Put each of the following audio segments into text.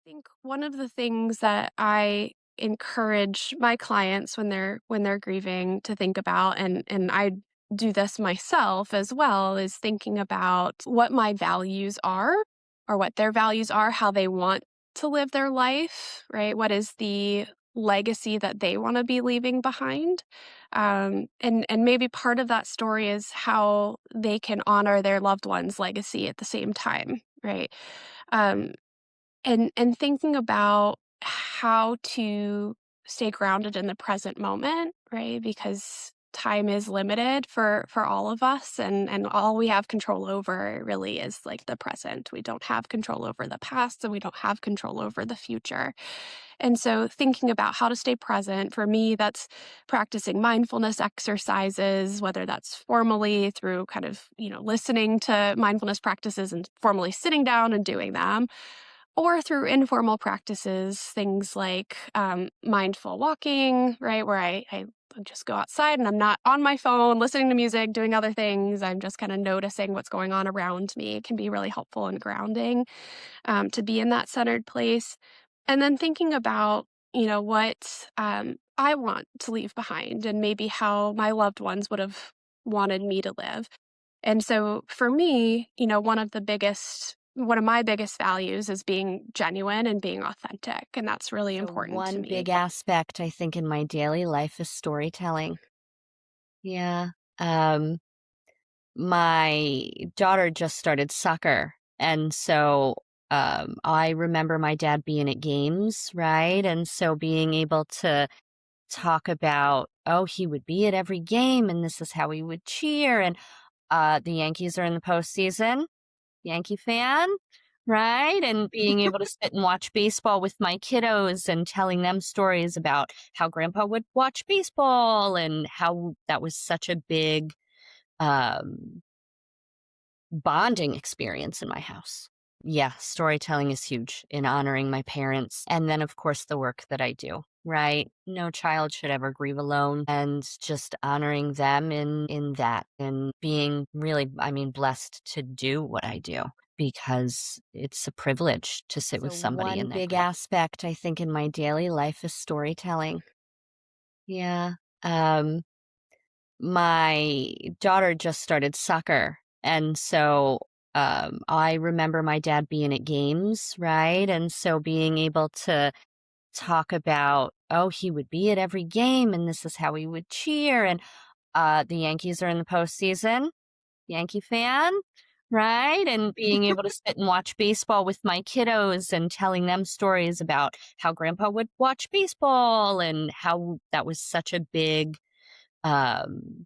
Think one of the things that I encourage my clients when they're grieving to think about, and I do this myself as well, is thinking about what my values are or what their values are, how they want to live their life, right? What is the legacy that they want to be leaving behind? And maybe part of that story is how they can honor their loved one's legacy at the same time, right? Um, and thinking about how to stay grounded in the present moment, right? Because time is limited for all of us, and all we have control over really is like the present. We don't have control over the past, and we don't have control over the future. And so thinking about how to stay present, for me, that's practicing mindfulness exercises, whether that's formally through kind of, listening to mindfulness practices and formally sitting down and doing them, or through informal practices, things like mindful walking, right? Where I just go outside and I'm not on my phone, listening to music, doing other things. I'm just kind of noticing what's going on around me. It can be really helpful and grounding to be in that centered place. And then thinking about, what I want to leave behind and maybe how my loved ones would have wanted me to live. And so for me, one of my biggest values is being genuine and being authentic. And that's really So important to one me. big aspect I think in my daily life is storytelling. Yeah. Um, my daughter just started soccer, and so I remember my dad being at games, right? And so being able to talk about, oh, he would be at every game, and this is how he would cheer, and the Yankees are in the postseason. Yankee fan, right? And being able to sit and watch baseball with my kiddos and telling them stories about how grandpa would watch baseball and how that was such a big um, bonding experience in my house. Yeah, storytelling is huge in honoring my parents. And then, of course, the work that I do, right? No child should ever grieve alone, and just honoring them in that, and being really, I mean, blessed to do what I do because it's a privilege to sit with So somebody one in that big grief. Aspect I think in my daily life is storytelling. Yeah. Um, my daughter just started soccer, and so I remember my dad being at games, right? And so being able to talk about, oh, he would be at every game, and this is how he would cheer, and the Yankees are in the postseason. Yankee fan, right? And being able to sit and watch baseball with my kiddos and telling them stories about how grandpa would watch baseball and how that was such a big um,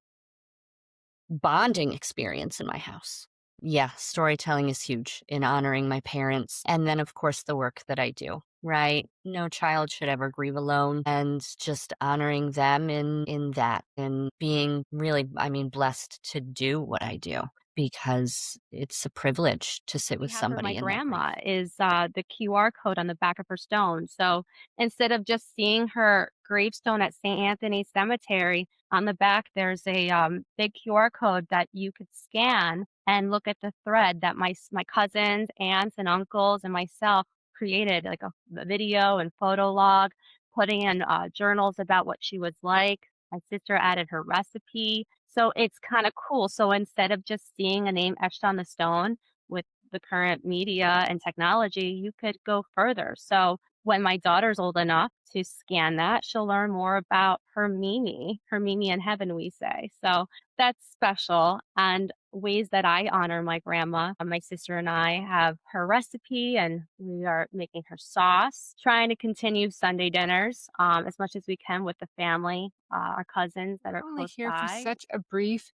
bonding experience in my house. Yeah, storytelling is huge in honoring my parents. And then, of course, the work that I do, right? No child should ever grieve alone, and just honoring them in that, and being really, I mean, blessed to do what I do because it's a privilege to sit We with have for my somebody in that grief. grandma is the QR code on the back of her stone. So instead of just seeing her gravestone at St. Anthony's Cemetery, on the back there's a big QR code that you could scan and look at the thread that my cousins, aunts, and uncles and myself created, like a video and photo log, putting in journals about what she was like. My sister added her recipe. So it's kind of cool. So instead of just seeing a name etched on the stone, with the current media and technology, you could go further. So when my daughter's old enough to scan that, she'll learn more about her Mimi in heaven, we say. So that's special. And ways that I honor my grandma, my sister and I have her recipe, and we are making her sauce, trying to continue Sunday dinners as much as we can with the family, our cousins that are Only close here for by. such a brief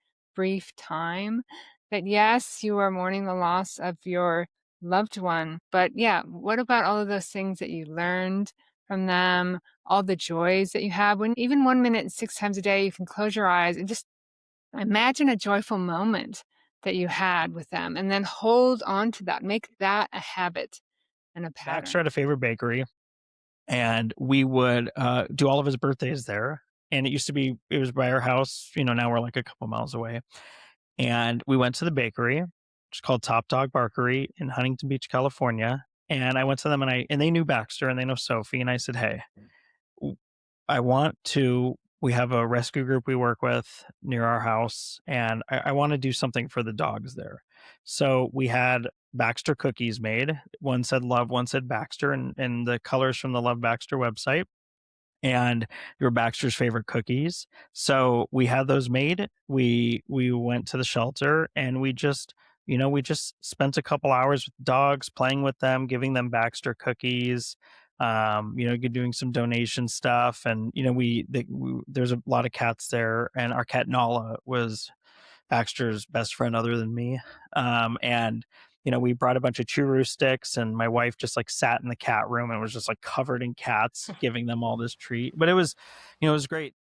time that yes, you are mourning the loss of your loved one. But yeah, what about all of those things that you learned from them, all the joys that you have when even 1 minute, six times a day, you can close your eyes and just imagine a joyful moment that you had with them and then hold on to that. Make that a habit and a Baxter pattern. had a favorite bakery, and we would do all of his birthdays there. And it was by our house. Now we're like a couple miles away. And we went to the bakery, which is called Top Dog Bakery in Huntington Beach, California. And I went to them and they knew Baxter and they know Sophie. And I said, hey, I want to, we have a rescue group we work with near our house, and I want to do something for the dogs there. So we had Baxter cookies made. One said love, one said Baxter, and the colors from the Love Baxter website. And they were Baxter's favorite cookies. So we had those made. We went to the shelter and we just spent a couple hours with dogs, playing with them, giving them Baxter cookies, doing some donation stuff. And, there's a lot of cats there. And our cat Nala was Baxter's best friend other than me. And we brought a bunch of churu sticks, and my wife just like sat in the cat room and was just like covered in cats, giving them all this treat. But it was great.